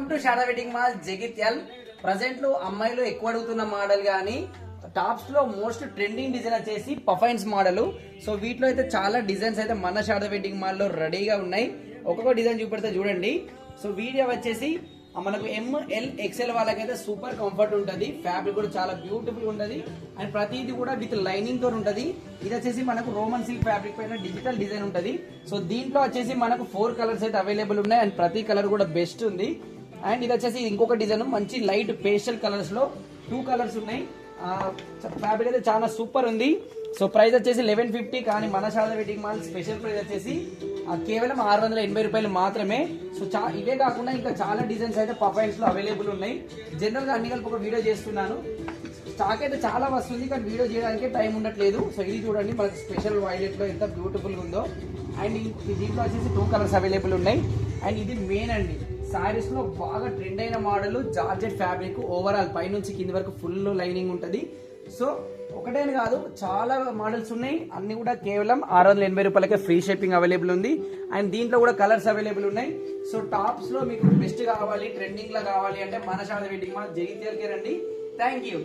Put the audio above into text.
Welcome to Sharada wedding mall Jagtial. Present లో అమ్మాయిలు ఎక్కువ అడుగుతున్న మోడల్ గానీ టాప్స్ లో మోస్ట్ ట్రెండింగ్ డిజైన్ వచ్చేసి పఫైన్స్ మోడల్. సో వీటిలో అయితే చాలా డిజైన్స్ అయితే మన శారదా వెడ్డింగ్ మాల్ లో రెడీగా ఉన్నాయి. ఒక్కొక్క డిజైన్ చూపెడితే చూడండి. సో వీడియో వచ్చేసి మనకు ML XL వాళ్ళకైతే సూపర్ కంఫర్ట్ ఉంటుంది. ఫ్యాబ్రిక్ కూడా చాలా బ్యూటిఫుల్ ఉంటుంది అండ్ ప్రతిదీ కూడా విత్ లైనింగ్ తో ఉంటుంది. ఇది వచ్చేసి మనకు రోమన్ సిల్క్ ఫ్యాబ్రిక్ పైన డిజిటల్ డిజైన్ ఉంటుంది. సో దీంట్లో వచ్చేసి మనకు 4 కలర్స్ అయితే అవైలబుల్ ఉన్నాయి అండ్ ప్రతి కలర్ కూడా బెస్ట్ ఉంది. అండ్ ఇది వచ్చేసి ఇంకొక డిజైన్ మంచి లైట్ పేస్టల్ కలర్స్ లో 2 కలర్స్ ఉన్నాయి. ఫ్యాబ్రిక్ అయితే చాలా సూపర్ ఉంది. సో ప్రైస్ వచ్చేసి 1150, కానీ మన Sharada wedding mall special price వచ్చేసి కేవలం 680 రూపాయలు మాత్రమే. సో ఇవే కాకుండా ఇంకా చాలా డిజైన్స్ అయితే పఫైన్స్ లో అవైలబుల్ ఉన్నాయి. జనరల్ గా అన్ని కలిపి ఒక వీడియో చేస్తున్నాను. స్టాక్ అయితే చాలా వస్తుంది కానీ వీడియో చేయడానికి టైం ఉండట్లేదు. సో ఇది చూడండి మనకి స్పెషల్ వైలెట్ లో ఎంత బ్యూటిఫుల్ గా ఉందో. అండ్ దీంట్లో వచ్చేసి 2 కలర్స్ అవైలబుల్ ఉన్నాయి. అండ్ ఇది మెయిన్ అండి, సారీస్ లో బాగా ట్రెండ్ అయిన మోడల్ జార్జెట్ ఫ్యాబ్రిక్. ఓవరాల్ పై నుంచి కింది వరకు ఫుల్ లైనింగ్ ఉంటుంది. సో ఒకటేని కాదు, చాలా మోడల్స్ ఉన్నాయి. అన్ని కూడా కేవలం 680 రూపాయలకే ఫ్రీ షిప్పింగ్ అవైలబుల్ ఉంది. అండ్ దీంట్లో కూడా కలర్స్ అవైలబుల్ ఉన్నాయి. సో టాప్స్ లో మీకు బెస్ట్ కావాలి, ట్రెండింగ్ లో కావాలి అంటే మన శారదా వెడ్డింగ్ మాల్ జగిత్యాలకి రండి. Thank you.